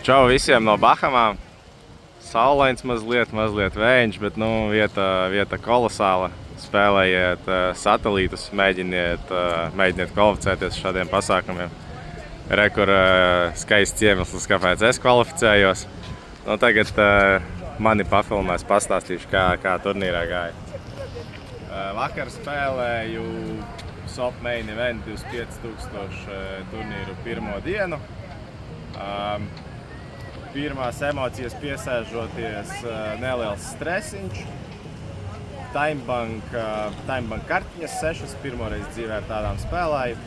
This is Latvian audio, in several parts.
Čau visiem no Bahamām. Saulains mazliet vējiņš, bet vieta kolosāla. Spēlējiet satelītus, mēģiniet kvalificēties šādiem pasākumiem. Kur skaists iemesls, kāpēc es kvalificējos. Tagad mani pafilmēs, pastāstīšu, kā turnīrā gāja. Vakar spēlēju SOP Main Event 25,000 turnīru pirmo dienu. Pirmās emocijas piesēžoties neliels stresiņš. Timebank kartiņas 6, pirmoreiz dzīvē ar tādām spēlēju.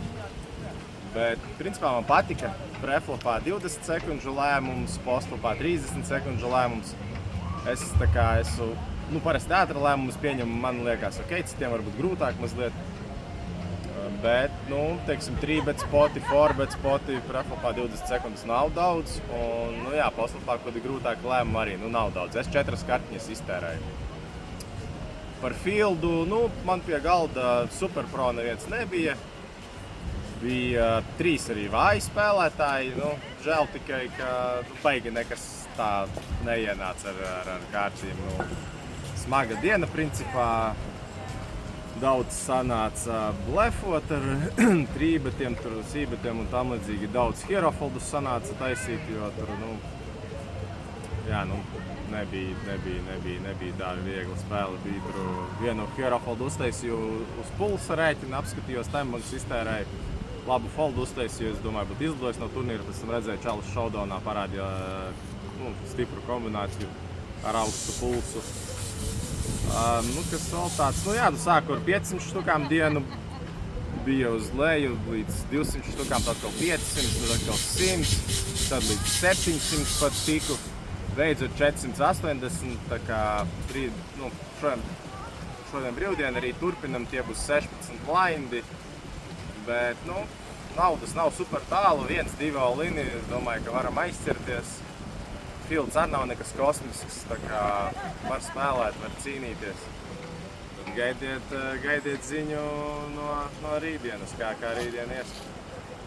Bet, principā, man patika preflopā 20 sekundžu lēmums, postflopā 30 sekundžu lēmums. Es parasti ātri lēmumus pieņemu, man liekas, ok, citiem varbūt grūtāk mazliet. Bet, teiksim, 3-bet spoti, 4-bet spoti, preflopā 20 sekundes nav daudz. Un, postflopā, kad ir grūtāk lēmumu arī, nav daudz. Es 4 kartiņas iztērēju. Par fieldu, man pie galda superpro neviens nebija. Bija 3 arī vāji spēlētāji. Žēl tikai, ka baigi nekas tā neienāca ar kārtīm. Smaga diena, principā. Daudz sanāca blefot ar 3-betiem, 4-betiem un tam līdzīgi. Daudz hierofoldus sanāca taisīt, jo tur, nebija tā viegla spēle. Bija tur vienu hierofoldu uztaisīju uz pulsa rēķina, apskatījos, timebanks iztērēju. Labu foldu uztaisīju, es domāju, būtu izblojis no turnīra, pēc tam redzēju Čalis showdownā parādīja stipru kombināciju ar augstu pulsu. Kas vēl tāds, sāku ar 500 štukām dienu, bija uz leju līdz 200 štukām, tad kaut 500, tad atkal 100, tad līdz 700 pat tiku, beidzu ar 480, tā kā šodien brīvdien arī turpinam, tie būs 16 blindi, bet, naudas nav super tālu, 1-2 all-ini, es domāju, ka varam aizķerties. Fields arī nav nekas kosmisks, tā kā var spēlēt, var cīnīties. Tad gaidiet ziņu no rītdienas, kā rītdien ies.